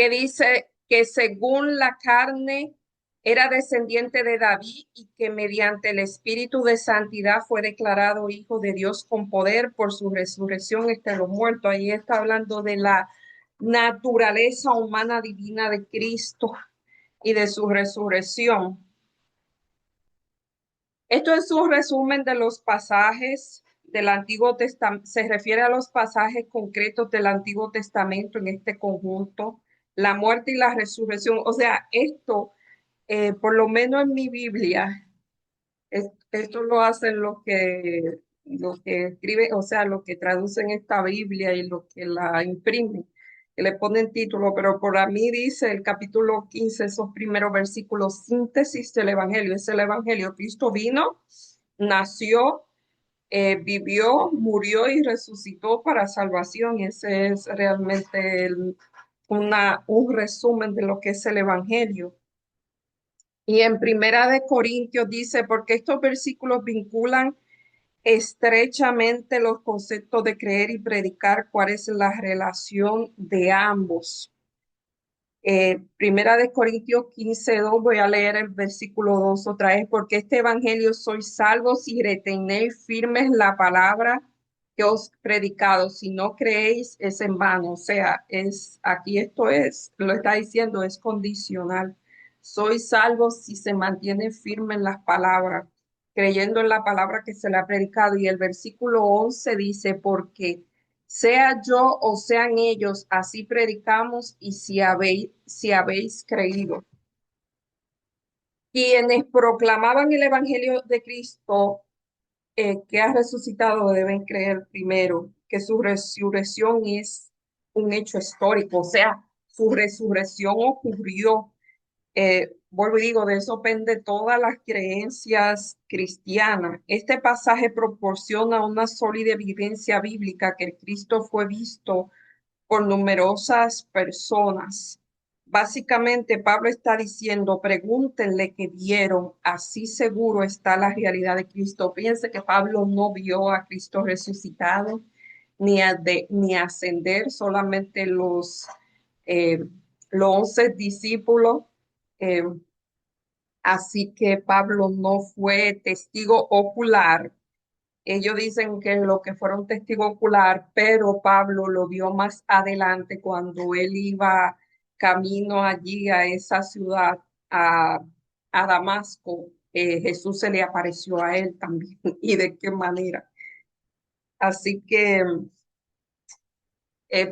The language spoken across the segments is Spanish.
que dice que según la carne era descendiente de David y que mediante el Espíritu de Santidad fue declarado Hijo de Dios con poder por su resurrección entre los muertos. Ahí está hablando de la naturaleza humana divina de Cristo y de su resurrección. Esto es un resumen de los pasajes del Antiguo Testamento, se refiere a los pasajes concretos del Antiguo Testamento en este conjunto, la muerte y la resurrección. O sea, esto, por lo menos en mi Biblia, esto lo hacen los que escriben, o sea, los que traducen esta Biblia y los que la imprimen, que le ponen título, pero por a mí dice el capítulo 15 esos primeros versículos, síntesis del Evangelio, es el Evangelio. Cristo vino, nació, vivió, murió y resucitó para salvación. Ese es realmente un resumen de lo que es el Evangelio. Y en Primera de Corintios dice, porque estos versículos vinculan estrechamente los conceptos de creer y predicar, cuál es la relación de ambos. Primera de Corintios 15:2, voy a leer el versículo 2 otra vez, porque este evangelio sois salvos si retenéis firmes la palabra que os he predicado, si no creéis es en vano. O sea, aquí esto lo está diciendo, es condicional. Sois salvos si se mantiene firme en las palabras, creyendo en la palabra que se le ha predicado. Y el versículo 11 dice, porque sea yo o sean ellos, así predicamos y si habéis creído. Quienes proclamaban el Evangelio de Cristo que ha resucitado deben creer primero que su resurrección es un hecho histórico, o sea, su resurrección ocurrió. Vuelvo y digo, de eso pende todas las creencias cristianas. Este pasaje proporciona una sólida evidencia bíblica que Cristo fue visto por numerosas personas. Básicamente, Pablo está diciendo, pregúntenle qué vieron, así seguro está la realidad de Cristo. Piense que Pablo no vio a Cristo resucitado ni ascender, solamente eh, los 11 discípulos. eh, Así que Pablo no fue testigo ocular. Ellos dicen que lo que fueron testigo ocular, pero Pablo lo vio más adelante cuando él iba camino allí a esa ciudad, a, a Damasco. Jesús se le apareció a él también y de qué manera. Así que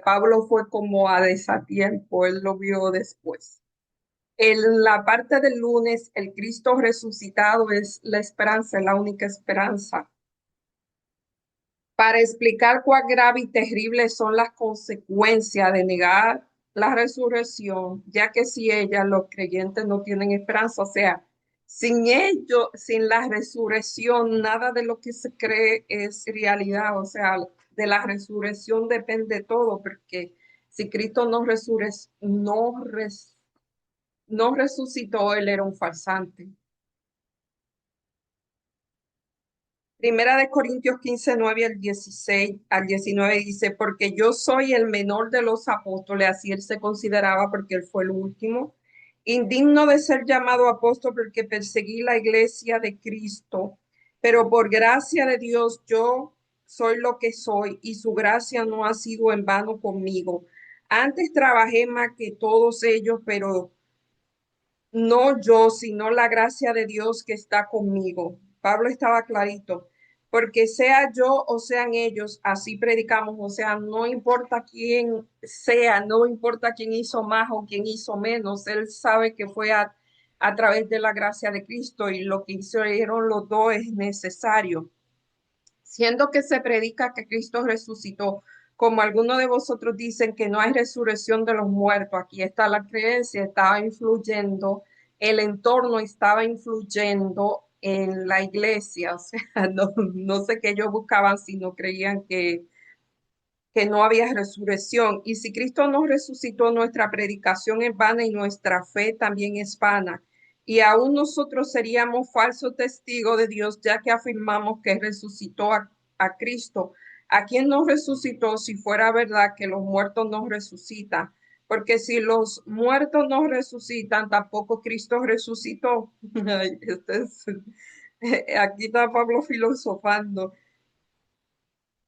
Pablo fue como a desatiempo, él lo vio después. En la parte del lunes, el Cristo resucitado es la esperanza, es la única esperanza para explicar cuán grave y terribles son las consecuencias de negar la resurrección, ya que si ella, los creyentes no tienen esperanza, o sea, sin ello, sin la resurrección, nada de lo que se cree es realidad, o sea, de la resurrección depende todo, porque si Cristo no resucitó, él era un farsante. Primera de Corintios 15:9 al 16 al 19 dice, porque yo soy el menor de los apóstoles, así él se consideraba porque él fue el último, indigno de ser llamado apóstol porque perseguí la iglesia de Cristo, pero por gracia de Dios yo soy lo que soy y su gracia no ha sido en vano conmigo. Antes trabajé más que todos ellos, pero no yo, sino la gracia de Dios que está conmigo. Pablo estaba clarito, porque sea yo o sean ellos, así predicamos, o sea, no importa quién sea, no importa quién hizo más o quién hizo menos, él sabe que fue a través de la gracia de Cristo y lo que hicieron los dos es necesario. Siendo que se predica que Cristo resucitó, como algunos de vosotros dicen que no hay resurrección de los muertos, aquí está la creencia, estaba influyendo, el entorno estaba influyendo en la iglesia, o sea, no sé qué ellos buscaban si no creían que no había resurrección. Y si Cristo no resucitó, nuestra predicación es vana y nuestra fe también es vana. Y aún nosotros seríamos falsos testigos de Dios, ya que afirmamos que resucitó a Cristo. ¿A quien no resucitó si fuera verdad que los muertos no resucitan? porque si los muertos no resucitan, tampoco Cristo resucitó. Ay, aquí está Pablo filosofando.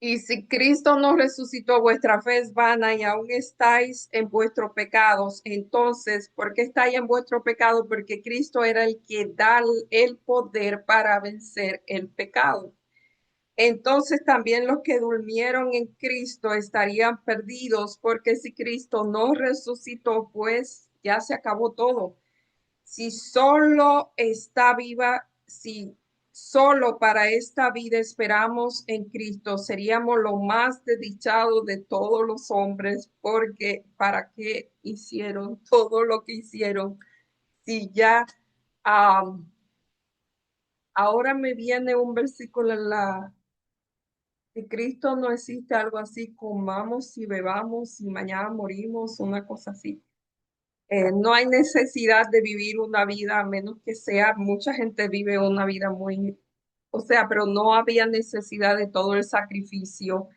Y si Cristo no resucitó, vuestra fe es vana y aún estáis en vuestros pecados. Entonces, ¿por qué estáis en vuestro pecado? Porque Cristo era el que da el poder para vencer el pecado. Entonces también los que durmieron en Cristo estarían perdidos, porque si Cristo no resucitó, pues ya se acabó todo. Si solo está viva, si solo para esta vida esperamos en Cristo, seríamos lo más desdichados de todos los hombres, porque ¿para qué hicieron todo lo que hicieron? Si ya ahora me viene un versículo en la de Cristo, no existe algo así, comamos y bebamos y mañana morimos, una cosa así. No hay necesidad de vivir una vida, a menos que sea, mucha gente vive una vida muy, o sea, pero no había necesidad de todo el sacrificio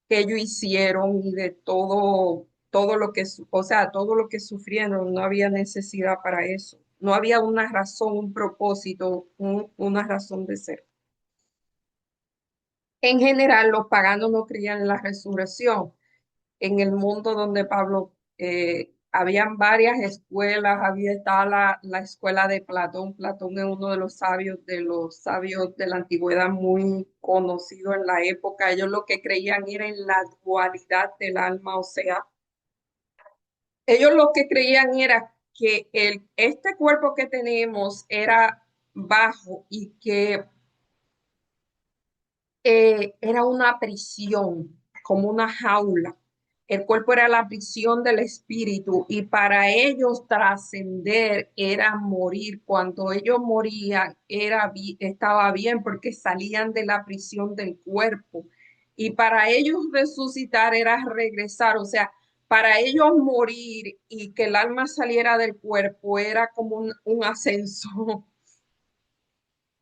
que ellos hicieron y de todo lo que, o sea, todo lo que sufrieron, no había necesidad para eso. No había una razón, un propósito, una razón de ser. En general, los paganos no creían en la resurrección. En el mundo donde Pablo, habían varias escuelas, había estaba la escuela de Platón. Platón es uno de los sabios de la antigüedad muy conocido en la época. Ellos lo que creían era en la dualidad del alma, o sea, ellos lo que creían era que este cuerpo que tenemos era bajo y que era una prisión, como una jaula. El cuerpo era la prisión del espíritu y para ellos trascender era morir. Cuando ellos morían estaba bien porque salían de la prisión del cuerpo. Y para ellos resucitar era regresar, o sea, para ellos morir y que el alma saliera del cuerpo era como un ascenso.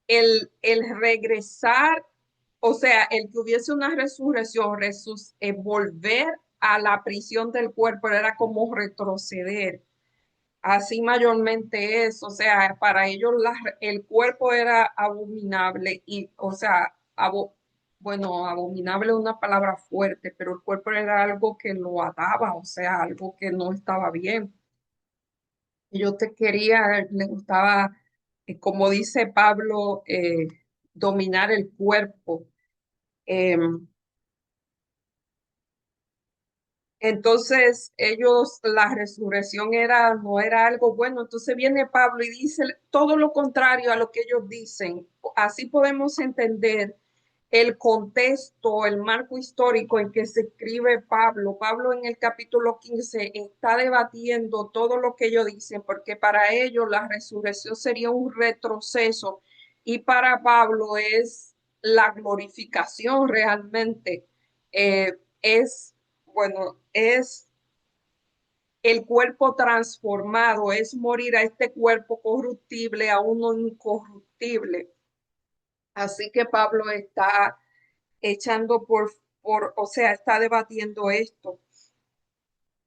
El regresar, o sea, el que hubiese una resurrección, volver a la prisión del cuerpo era como retroceder. Así mayormente es, o sea, para ellos el cuerpo era abominable y, o sea, bueno, abominable es una palabra fuerte, pero el cuerpo era algo que lo ataba, o sea, algo que no estaba bien. Yo te quería, le gustaba, como dice Pablo, dominar el cuerpo. Em, entonces, la resurrección no era algo bueno. Entonces viene Pablo y dice todo lo contrario a lo que ellos dicen. Así podemos entender el contexto, el marco histórico en que se escribe Pablo. Pablo en el capítulo 15 está debatiendo todo lo que ellos dicen, porque para ellos la resurrección sería un retroceso y para Pablo es la glorificación realmente. Es, bueno, es el cuerpo transformado, es morir a este cuerpo corruptible a uno incorruptible. Así que Pablo está echando o sea, está debatiendo esto.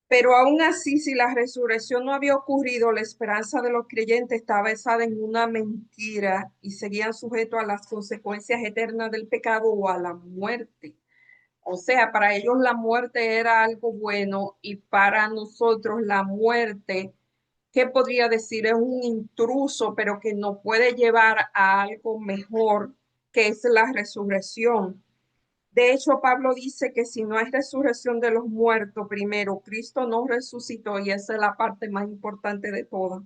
Pero aún así, si la resurrección no había ocurrido, la esperanza de los creyentes estaba basada en una mentira y seguían sujetos a las consecuencias eternas del pecado o a la muerte. O sea, para ellos la muerte era algo bueno y para nosotros la muerte, ¿qué podría decir? Es un intruso, pero que nos puede llevar a algo mejor, que es la resurrección. De hecho, Pablo dice que si no hay resurrección de los muertos, primero, Cristo no resucitó y esa es la parte más importante de todas.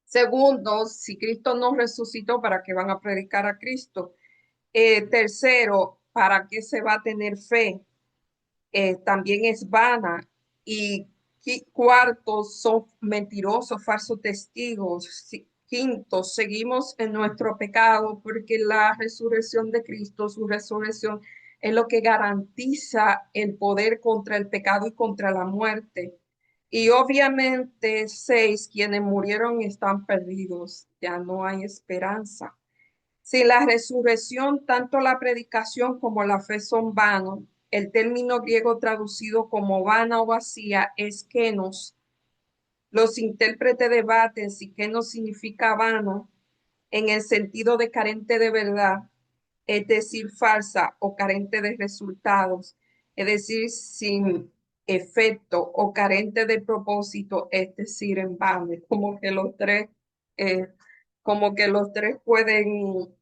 Segundo, si Cristo no resucitó, ¿para qué van a predicar a Cristo? Tercero, ¿para qué se va a tener fe? También es vana. Y cuarto, son mentirosos, falsos testigos. Quinto, seguimos en nuestro pecado porque la resurrección de Cristo, su resurrección, es lo que garantiza el poder contra el pecado y contra la muerte. Y obviamente, seis, quienes murieron están perdidos, ya no hay esperanza. Si la resurrección, tanto la predicación como la fe son vanos, El término griego traducido como vana o vacía es kenos. Los intérpretes debaten si kenos significa vano en el sentido de carente de verdad, es decir, falsa o carente de resultados, es decir, sin efecto o carente de propósito, es decir, en vano. Eh, como que los tres pueden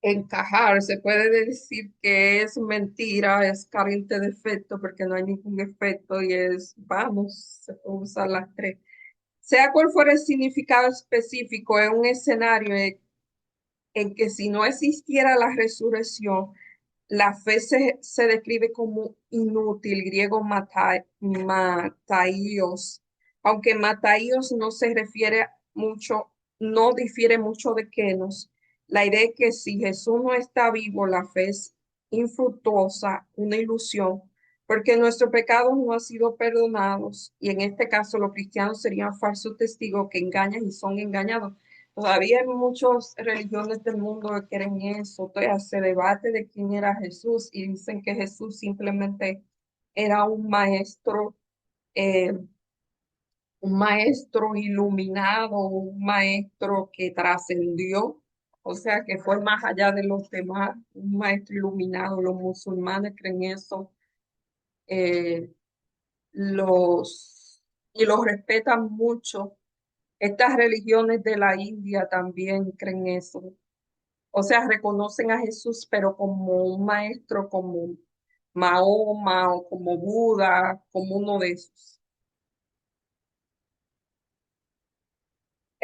encajar. Se puede decir que es mentira, es carente de efecto porque no hay ningún efecto y es, vamos, se puede usar las tres. Sea cual fuera el significado específico en un escenario en que si no existiera la resurrección, la fe se describe como inútil, griego mataios, aunque mataios no se refiere mucho, no difiere mucho de kenos. La idea es que si Jesús no está vivo, la fe es infructuosa, una ilusión, porque nuestros pecados no han sido perdonados, y en este caso los cristianos serían falsos testigos que engañan y son engañados. Todavía hay muchas religiones del mundo que creen eso. Entonces se debate de quién era Jesús y dicen que Jesús simplemente era eh, un maestro iluminado, un maestro que trascendió, o sea, que fue más allá de los demás, un maestro iluminado. Los musulmanes creen eso, eh, los y los respetan mucho. Estas religiones de la India también creen eso. O sea, reconocen a Jesús, pero como un maestro, como Mahoma o como Buda, como uno de esos.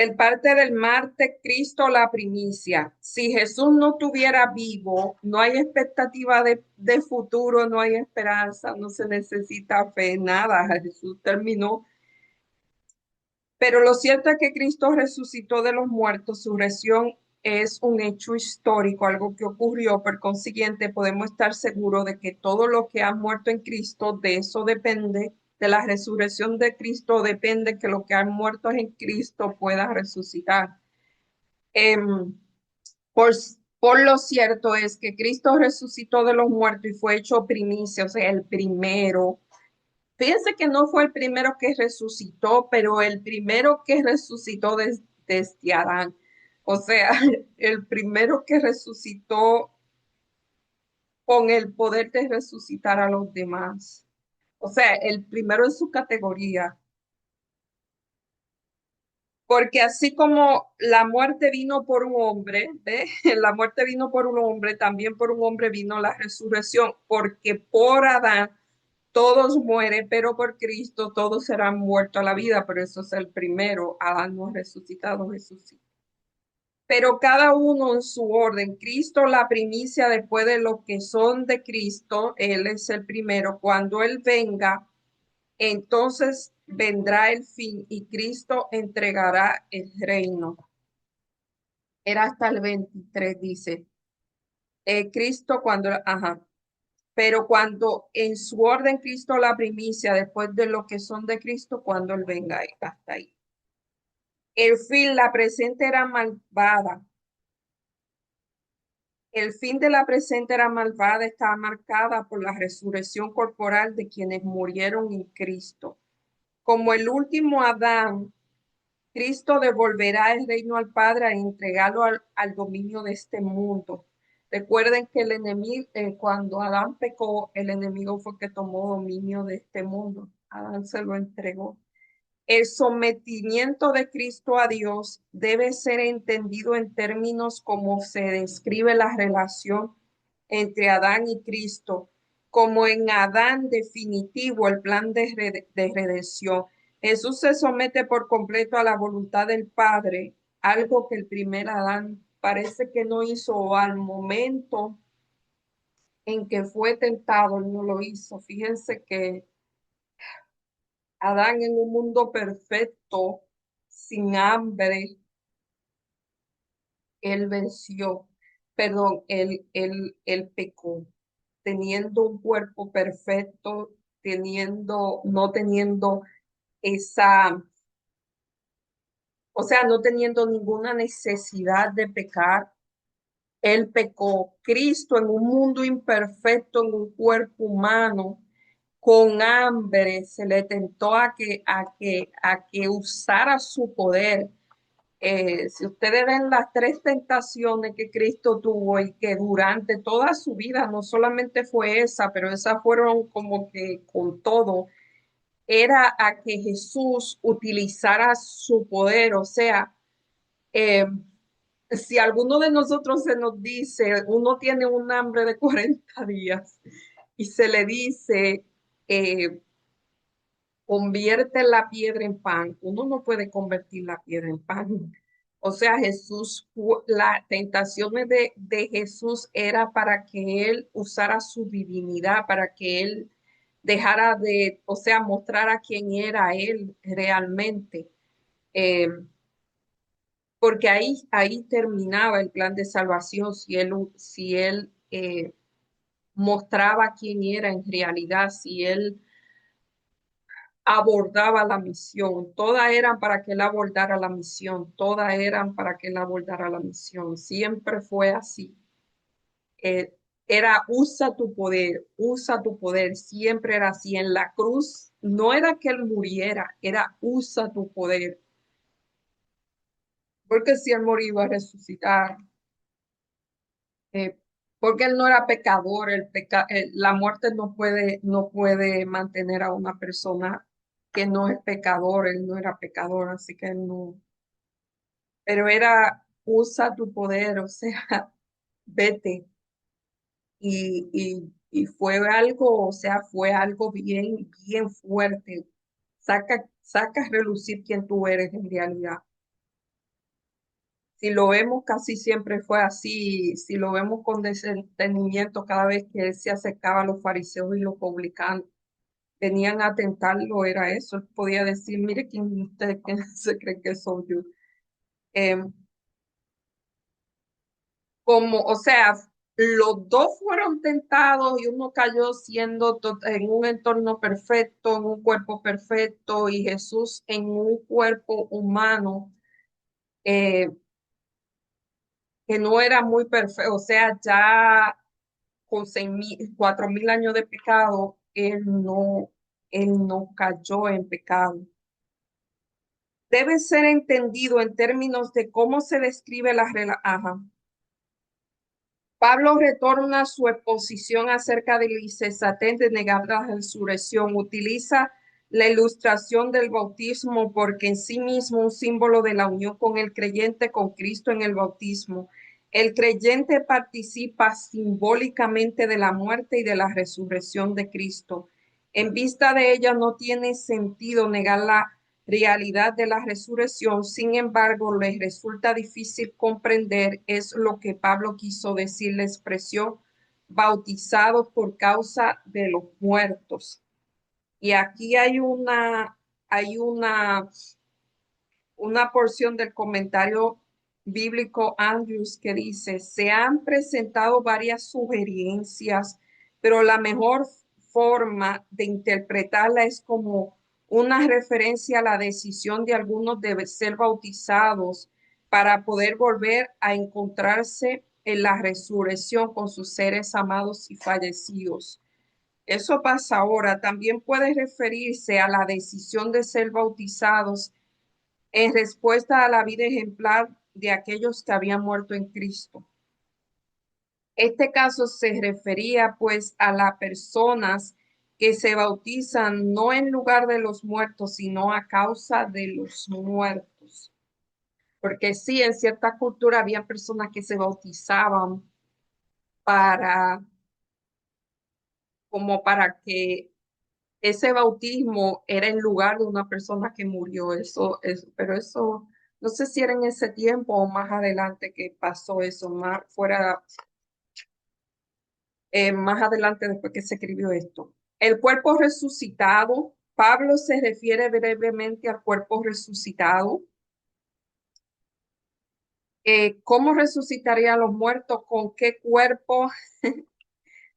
El parte del martes, Cristo la primicia. Si Jesús no estuviera vivo, no hay expectativa de futuro, no hay esperanza, no se necesita fe, nada. Jesús terminó. Pero lo cierto es que Cristo resucitó de los muertos, su resurrección es un hecho histórico, algo que ocurrió. Por consiguiente, podemos estar seguros de que todo lo que ha muerto en Cristo, de eso depende, de la resurrección de Cristo, depende que lo que ha muerto en Cristo pueda resucitar. Em, por, por lo cierto es que Cristo resucitó de los muertos y fue hecho primicia, o sea, el primero. Fíjense que no fue el primero que resucitó, pero el primero que resucitó desde Adán. O sea, el primero que resucitó con el poder de resucitar a los demás. O sea, el primero en su categoría. Porque así como la muerte vino por un hombre, ¿ve? La muerte vino por un hombre, también por un hombre vino la resurrección, porque por Adán todos mueren, pero por Cristo todos serán muertos a la vida, pero eso es el primero. Adán no ha resucitado, Jesús sí. Pero cada uno en su orden. Cristo la primicia después de los que son de Cristo, Él es el primero. Cuando Él venga, entonces vendrá el fin y Cristo entregará el reino. Era hasta el 23, dice. Cristo cuando, ajá, pero cuando en su orden Cristo la primicia, después de lo que son de Cristo, cuando Él venga, hasta ahí. El fin, la presente era malvada. El fin de la presente era malvada, estaba marcada por la resurrección corporal de quienes murieron en Cristo. Como el último Adán, Cristo devolverá el reino al Padre a entregarlo al dominio de este mundo. Recuerden que el enemigo, cuando Adán pecó, el enemigo fue que tomó dominio de este mundo. Adán se lo entregó. El sometimiento de Cristo a Dios debe ser entendido en términos como se describe la relación entre Adán y Cristo, como en Adán definitivo el plan de redención. Jesús se somete por completo a la voluntad del Padre, algo que el primer Adán parece que no hizo, o al momento en que fue tentado, él no lo hizo. Fíjense que Adán en un mundo perfecto, sin hambre, él venció, perdón, él pecó, teniendo un cuerpo perfecto, no teniendo esa, o sea, no teniendo ninguna necesidad de pecar, Él pecó. Cristo en un mundo imperfecto, en un cuerpo humano, con hambre, se le tentó a que usara su poder. Si ustedes ven las tres tentaciones que Cristo tuvo y que durante toda su vida, no solamente fue esa, pero esas fueron como que con todo, era a que Jesús utilizara su poder. O sea, eh, si alguno de nosotros se nos dice, uno tiene un hambre de 40 días y se le dice, eh, convierte la piedra en pan, uno no puede convertir la piedra en pan. O sea, las tentaciones de Jesús era para que él usara su divinidad, para que él dejara de, o sea, mostrara quién era él realmente. Eh, Porque ahí terminaba el plan de salvación si él mostraba quién era en realidad, si él abordaba la misión. Todas eran para que él abordara la misión, todas eran para que él abordara la misión. Siempre fue así. Eh, Era usa tu poder, siempre era así. En la cruz no era que él muriera, era usa tu poder, porque si él moría iba a resucitar. eh, Porque él no era pecador, la muerte no puede mantener a una persona que no es pecador, él no era pecador, así que él no, pero era, usa tu poder, o sea, vete, y fue algo, o sea, fue algo bien, bien fuerte, saca a relucir quién tú eres en realidad. Si lo vemos, casi siempre fue así. Si lo vemos con detenimiento, cada vez que él se acercaba a los fariseos y los publicanos, venían a tentarlo, era eso. Él podía decir, mire quién usted quién se cree que soy yo. Em, o sea, los dos fueron tentados y uno cayó siendo en un entorno perfecto, en un cuerpo perfecto, y Jesús en un cuerpo humano. eh, que no era muy perfecto, o sea, ya con 4.000 años de pecado, él no cayó en pecado. Debe ser entendido en términos de cómo se describe la relación. Pablo retorna su exposición acerca de la insensatez de negar la resurrección. Utiliza la ilustración del bautismo porque en sí mismo un símbolo de la unión con el creyente, con Cristo en el bautismo. El creyente participa simbólicamente de la muerte y de la resurrección de Cristo. En vista de ella no tiene sentido negar la realidad de la resurrección. Sin embargo, les resulta difícil comprender es lo que Pablo quiso decir la expresión bautizados por causa de los muertos. Y aquí hay una porción del comentario bíblico Andrews que dice, se han presentado varias sugerencias, pero la mejor forma de interpretarla es como una referencia a la decisión de algunos de ser bautizados para poder volver a encontrarse en la resurrección con sus seres amados y fallecidos. Eso pasa ahora. También puede referirse a la decisión de ser bautizados en respuesta a la vida ejemplar de aquellos que habían muerto en Cristo. Este caso se refería pues a las personas que se bautizan no en lugar de los muertos, sino a causa de los muertos. Porque sí, en cierta cultura había personas que se bautizaban para, como para que ese bautismo era en lugar de una persona que murió. Pero eso, no sé si era en ese tiempo o más adelante que pasó eso, más adelante después que se escribió esto. El cuerpo resucitado, Pablo se refiere brevemente al cuerpo resucitado. ¿Cómo resucitaría a los muertos? ¿Con qué cuerpo?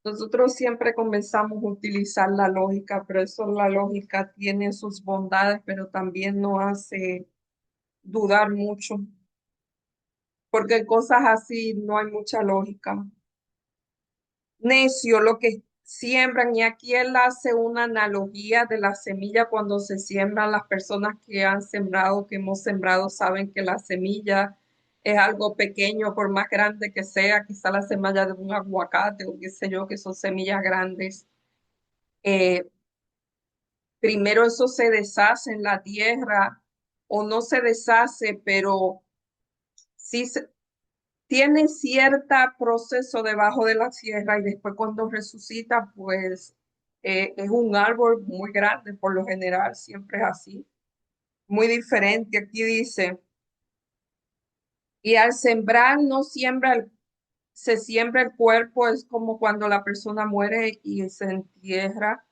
Nosotros siempre comenzamos a utilizar la lógica, pero eso la lógica tiene sus bondades, pero también nos hace dudar mucho. porque en cosas así no hay mucha lógica. Necio, lo que siembran, y aquí él hace una analogía de la semilla cuando se siembran. Las personas que han sembrado, que hemos sembrado, saben que la semilla es algo pequeño, por más grande que sea, quizá la semilla de un aguacate o qué sé yo, que son semillas grandes. Eh, Primero eso se deshace en la tierra o no se deshace, pero sí tiene cierto proceso debajo de la tierra y después cuando resucita, pues es un árbol muy grande, por lo general, siempre es así, muy diferente. Aquí dice, y al sembrar no siembra se siembra el cuerpo, es como cuando la persona muere y se entierra,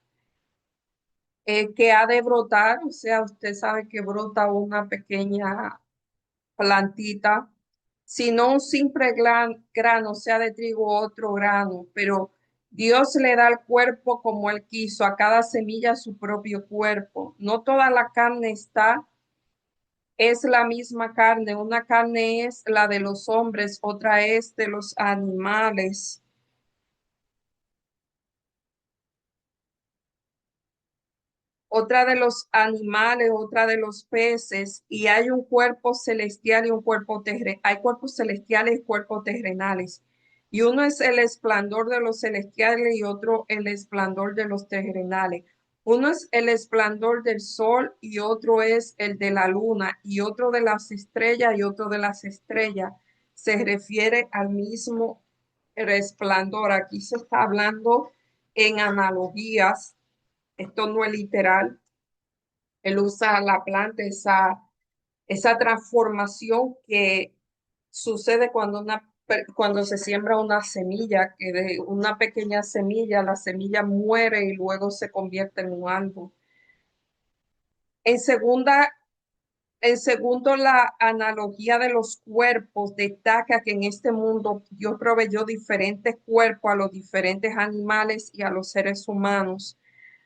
que ha de brotar, o sea, usted sabe que brota una pequeña plantita, sino un simple grano, sea de trigo o otro grano, pero Dios le da el cuerpo como Él quiso, a cada semilla su propio cuerpo. No toda la carne es la misma carne, una carne es la de los hombres, otra es de los animales. Otra de los animales, otra de los peces, y hay un cuerpo celestial y un cuerpo terrenal. Hay cuerpos celestiales y cuerpos terrenales. Y uno es el esplendor de los celestiales y otro el esplendor de los terrenales. Uno es el esplendor del sol y otro es el de la luna y otro de las estrellas y otro de las estrellas. Se refiere al mismo resplandor. Aquí se está hablando en analogías, esto no es literal. Él usa la planta, esa transformación que sucede cuando, cuando se siembra una semilla, que de una pequeña semilla, la semilla muere y luego se convierte en un árbol. En segunda, en segundo, la analogía de los cuerpos destaca que en este mundo Dios proveyó diferentes cuerpos a los diferentes animales y a los seres humanos,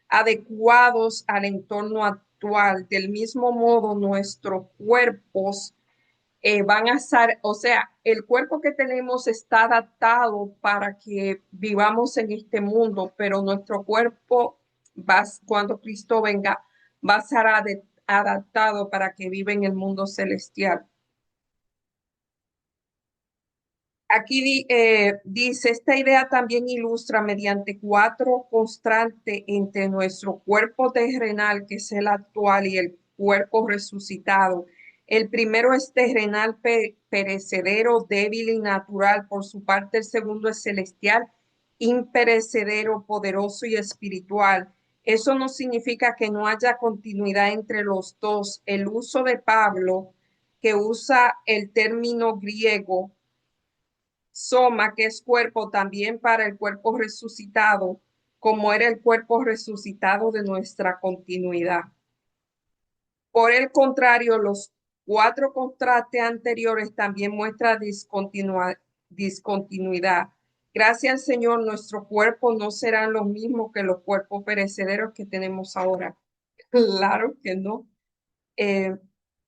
adecuados al entorno actual. Del mismo modo, nuestros cuerpos van a estar, o sea, el cuerpo que tenemos está adaptado para que vivamos en este mundo, pero nuestro cuerpo va, cuando Cristo venga, va a estar adaptado para que viva en el mundo celestial. Aquí dice, esta idea también ilustra mediante cuatro constantes entre nuestro cuerpo terrenal, que es el actual, y el cuerpo resucitado. El primero es terrenal, perecedero, débil y natural. Por su parte, el segundo es celestial, imperecedero, poderoso y espiritual. Eso no significa que no haya continuidad entre los dos. El uso de Pablo, que usa el término griego, soma, que es cuerpo también para el cuerpo resucitado, como era el cuerpo resucitado de nuestra continuidad. Por el contrario, los cuatro contrastes anteriores también muestran discontinuidad. Gracias al Señor, nuestros cuerpos no serán los mismos que los cuerpos perecederos que tenemos ahora. Claro que no. eh,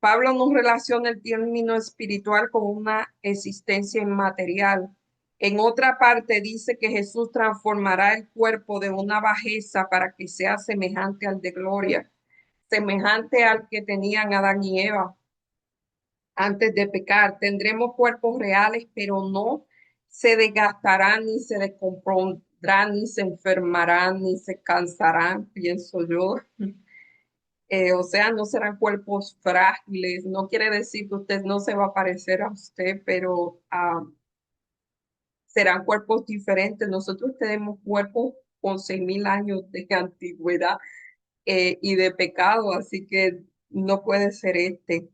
Pablo nos relaciona el término espiritual con una existencia inmaterial. En otra parte dice que Jesús transformará el cuerpo de una bajeza para que sea semejante al de gloria, semejante al que tenían Adán y Eva antes de pecar. Tendremos cuerpos reales, pero no se desgastarán, ni se descompondrán, ni se enfermarán, ni se cansarán, pienso yo. O sea, no serán cuerpos frágiles, no quiere decir que usted no se va a parecer a usted, pero serán cuerpos diferentes. Nosotros tenemos cuerpos con 6.000 años de antigüedad y de pecado, así que no puede ser este.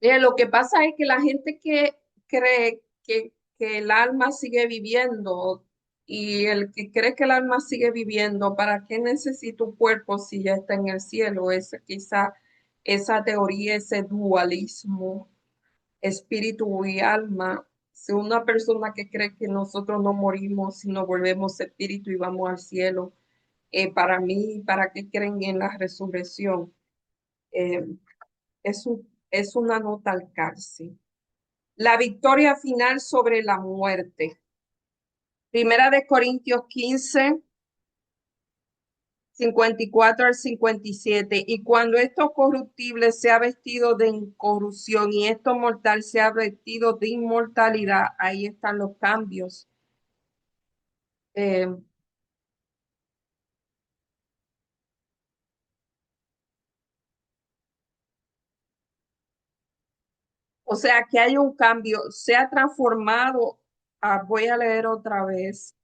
Lo que pasa es que la gente que cree que el alma sigue viviendo y el que cree que el alma sigue viviendo, ¿para qué necesita un cuerpo si ya está en el cielo? Es quizá esa teoría, ese dualismo, espíritu y alma. Si una persona que cree que nosotros no morimos, sino volvemos espíritu y vamos al cielo, para mí, ¿para qué creen en la resurrección? Eh, es una nota al cárcel. La victoria final sobre la muerte. Primera de Corintios 15, 54 al 57. Y cuando esto corruptible sea vestido de incorrupción y esto mortal sea vestido de inmortalidad, ahí están los cambios. Eh, o sea que hay un cambio, se ha transformado. Voy a leer otra vez.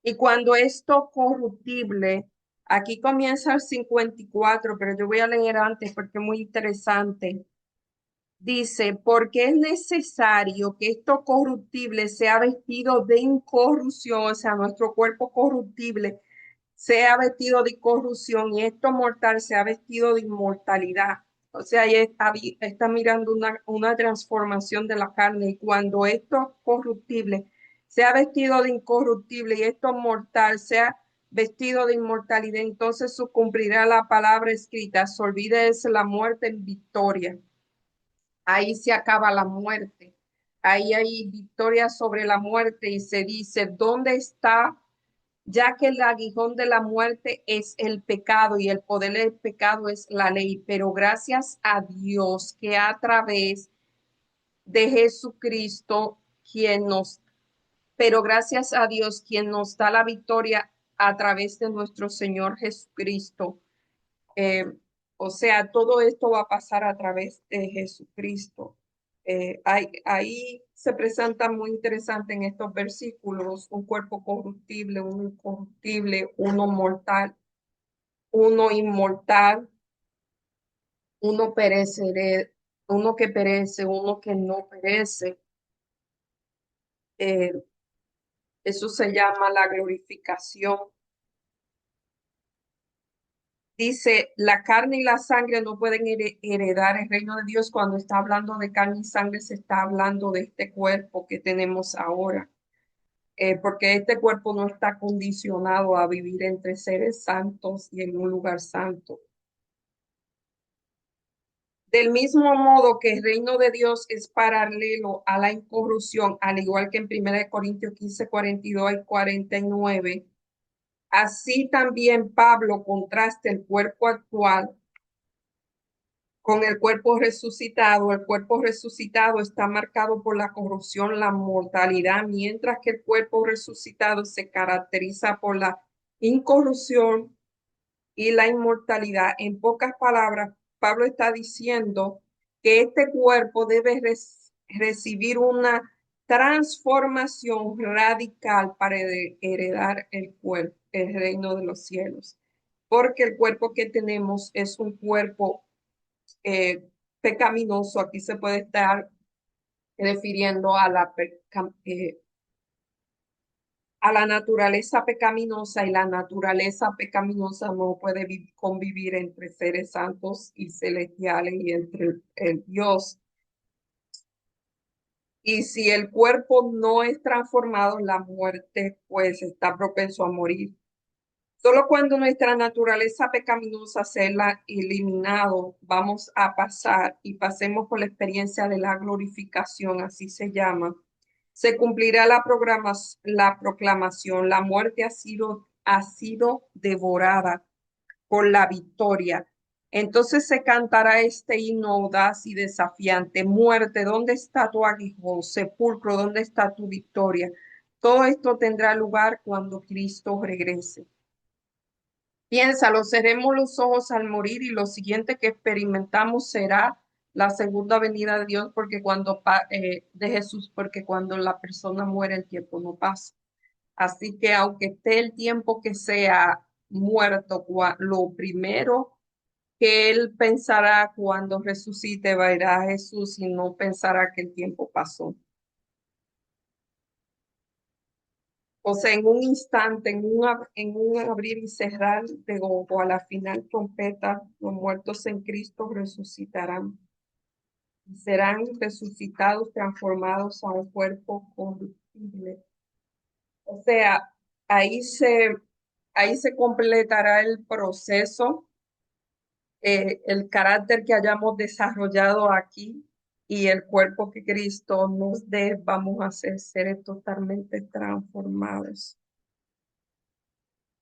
Y cuando esto corruptible, aquí comienza el 54, pero yo voy a leer antes porque es muy interesante. Dice, porque es necesario que esto corruptible sea vestido de incorrupción, o sea, nuestro cuerpo corruptible sea vestido de incorrupción y esto mortal sea vestido de inmortalidad. O sea, ahí está mirando una transformación de la carne y cuando esto corruptible sea vestido de incorruptible y esto mortal sea vestido de inmortalidad, entonces se cumplirá la palabra escrita, se olvide la muerte en victoria. Ahí se acaba la muerte. Ahí hay victoria sobre la muerte y se dice, ¿dónde está? Ya que el aguijón de la muerte es el pecado y el poder del pecado es la ley, pero gracias a Dios que a través de Jesucristo, pero gracias a Dios quien nos da la victoria a través de nuestro Señor Jesucristo. Eh, o sea, todo esto va a pasar a través de Jesucristo. Ahí se presenta muy interesante en estos versículos un cuerpo corruptible, uno incorruptible, uno mortal, uno inmortal, uno pereceré, uno que perece, uno que no perece. Eh, Eso se llama la glorificación. Dice, la carne y la sangre no pueden heredar el reino de Dios. Cuando está hablando de carne y sangre, se está hablando de este cuerpo que tenemos ahora, porque este cuerpo no está condicionado a vivir entre seres santos y en un lugar santo. Del mismo modo que el reino de Dios es paralelo a la incorrupción, al igual que en 1 Corintios 15, 42 y 49, así también Pablo contrasta el cuerpo actual con el cuerpo resucitado. El cuerpo resucitado está marcado por la corrupción, la mortalidad, mientras que el cuerpo resucitado se caracteriza por la incorrupción y la inmortalidad. En pocas palabras, Pablo está diciendo que este cuerpo debe recibir una transformación radical para heredar el cuerpo, el reino de los cielos, porque el cuerpo que tenemos es un cuerpo eh, pecaminoso. Aquí se puede estar refiriendo a la naturaleza pecaminosa y la naturaleza pecaminosa no puede convivir entre seres santos y celestiales y entre el Dios. Y si el cuerpo no es transformado, la muerte pues está propenso a morir. Solo cuando nuestra naturaleza pecaminosa sea eliminado, vamos a pasar y pasemos por la experiencia de la glorificación, así se llama. Se cumplirá la proclamación, la muerte ha sido devorada por la victoria. Entonces se cantará este himno audaz y desafiante. Muerte, ¿dónde está tu aguijón? Sepulcro, ¿dónde está tu victoria? Todo esto tendrá lugar cuando Cristo regrese. Piénsalo, cerremos los ojos al morir y lo siguiente que experimentamos será la segunda venida de Dios, porque de Jesús, porque cuando la persona muere el tiempo no pasa. Así que aunque esté el tiempo que sea muerto, lo primero que él pensará cuando resucite va a ir a Jesús y no pensará que el tiempo pasó. O sea, en un instante, en un abrir y cerrar de ojos, a la final trompeta, los muertos en Cristo resucitarán y serán resucitados, transformados a un cuerpo corruptible. O sea, ahí se, ahí se completará el proceso el carácter que hayamos desarrollado aquí y el cuerpo que Cristo nos dé, vamos a ser seres totalmente transformados.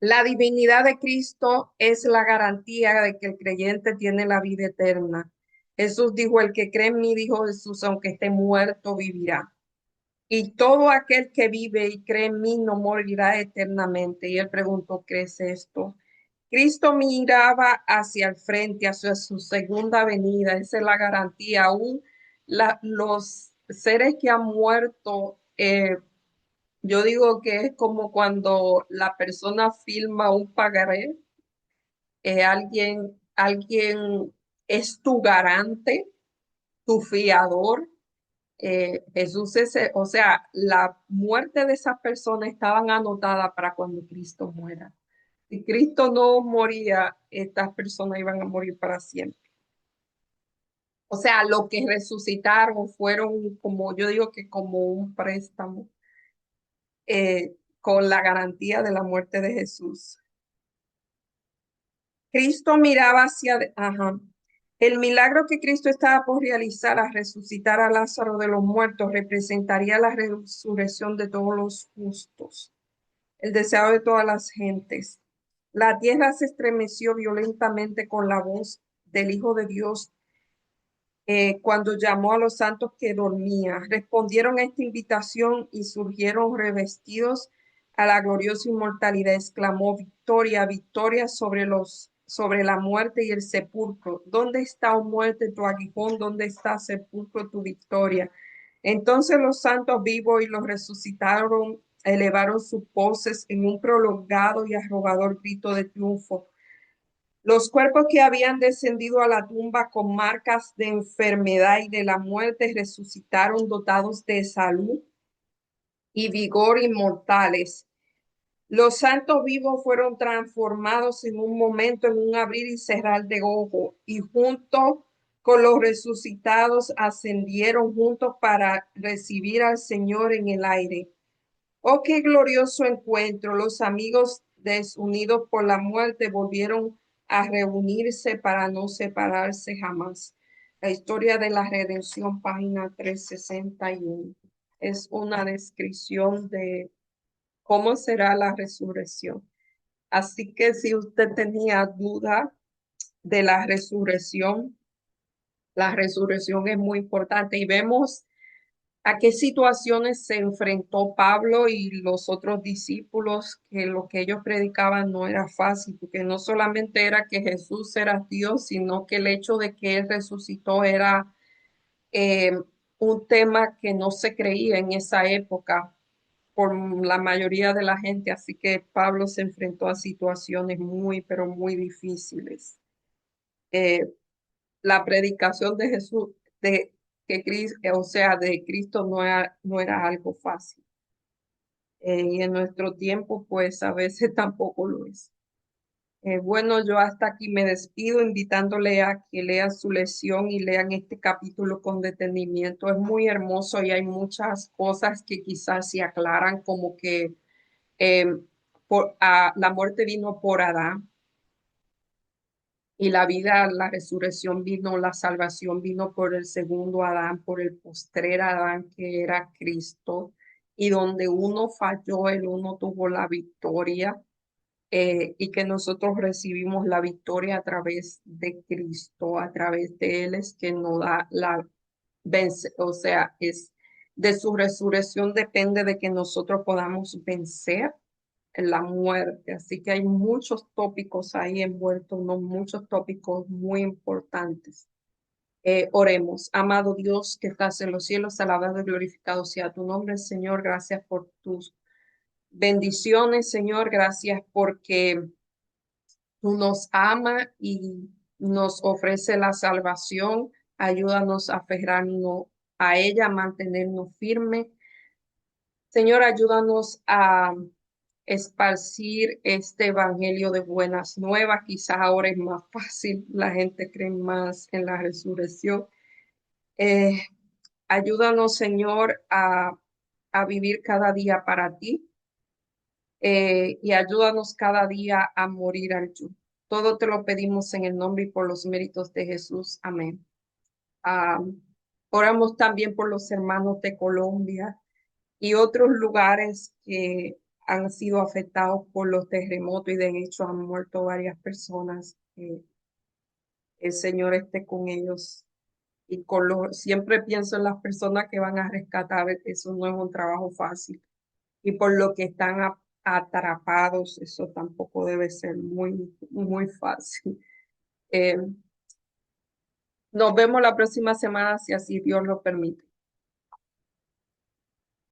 La divinidad de Cristo es la garantía de que el creyente tiene la vida eterna. Jesús dijo, el que cree en mí, dijo Jesús, aunque esté muerto, vivirá. Y todo aquel que vive y cree en mí no morirá eternamente. Y él preguntó, ¿qué es esto? Cristo miraba hacia el frente, hacia su segunda venida. Esa es la garantía. Aún los seres que han muerto, yo digo que es como cuando la persona firma un pagaré, alguien es tu garante, tu fiador. Jesús es, o sea, la muerte de esas personas estaban anotadas para cuando Cristo muera. Si Cristo no moría, estas personas iban a morir para siempre. O sea, lo que resucitaron fueron, como yo digo, que como un préstamo con la garantía de la muerte de Jesús. Cristo miraba ajá. El milagro que Cristo estaba por realizar al resucitar a Lázaro de los muertos representaría la resurrección de todos los justos, el deseo de todas las gentes. La tierra se estremeció violentamente con la voz del Hijo de Dios cuando llamó a los santos que dormían. Respondieron a esta invitación y surgieron revestidos a la gloriosa inmortalidad. Exclamó, victoria, victoria sobre la muerte y el sepulcro. ¿Dónde está, oh muerte, tu aguijón? ¿Dónde está, sepulcro, tu victoria? Entonces los santos vivos y los resucitaron, elevaron sus voces en un prolongado y arrogador grito de triunfo. Los cuerpos que habían descendido a la tumba con marcas de enfermedad y de la muerte resucitaron dotados de salud y vigor inmortales. Los santos vivos fueron transformados en un momento, en un abrir y cerrar de ojo, y junto con los resucitados ascendieron juntos para recibir al Señor en el aire. Oh, qué glorioso encuentro. Los amigos desunidos por la muerte volvieron a reunirse para no separarse jamás. La historia de la redención, página 361. Es una descripción de cómo será la resurrección. Así que si usted tenía duda de la resurrección es muy importante y vemos a qué situaciones se enfrentó Pablo y los otros discípulos, que lo que ellos predicaban no era fácil, porque no solamente era que Jesús era Dios, sino que el hecho de que Él resucitó era eh, un tema que no se creía en esa época por la mayoría de la gente, así que Pablo se enfrentó a situaciones muy, pero muy difíciles. Eh, la predicación de Jesús, de que Cristo, o sea, de Cristo no era algo fácil. Y en nuestro tiempo, pues a veces tampoco lo es. Bueno, yo hasta aquí me despido invitándole a que lean su lección y lean este capítulo con detenimiento. Es muy hermoso y hay muchas cosas que quizás se aclaran, como que eh, la muerte vino por Adán y la vida, la resurrección vino, la salvación vino por el segundo Adán, por el postrer Adán que era Cristo, y donde uno falló, el uno tuvo la victoria, y que nosotros recibimos la victoria a través de Cristo, a través de Él es que nos da la o sea, es de su resurrección depende de que nosotros podamos vencer la muerte. Así que hay muchos tópicos ahí envueltos, ¿no? Muchos tópicos muy importantes. Oremos, amado Dios que estás en los cielos, alabado y glorificado sea tu nombre, Señor. Gracias por tus bendiciones, Señor. Gracias porque tú nos amas y nos ofrece la salvación. Ayúdanos a aferrarnos a ella, a mantenernos firmes. Señor, ayúdanos a esparcir este evangelio de buenas nuevas. Quizás ahora es más fácil, la gente cree más en la resurrección. Eh, ayúdanos, Señor, a vivir cada día para ti, y ayúdanos cada día a morir al yo. Todo te lo pedimos en el nombre y por los méritos de Jesús. Amén. Ah, oramos también por los hermanos de Colombia y otros lugares que han sido afectados por los terremotos y de hecho han muerto varias personas. El Señor esté con ellos y siempre pienso en las personas que van a rescatar. Eso no es un trabajo fácil y por lo que están atrapados, eso tampoco debe ser muy fácil. Eh, Nos vemos la próxima semana si así Dios lo permite.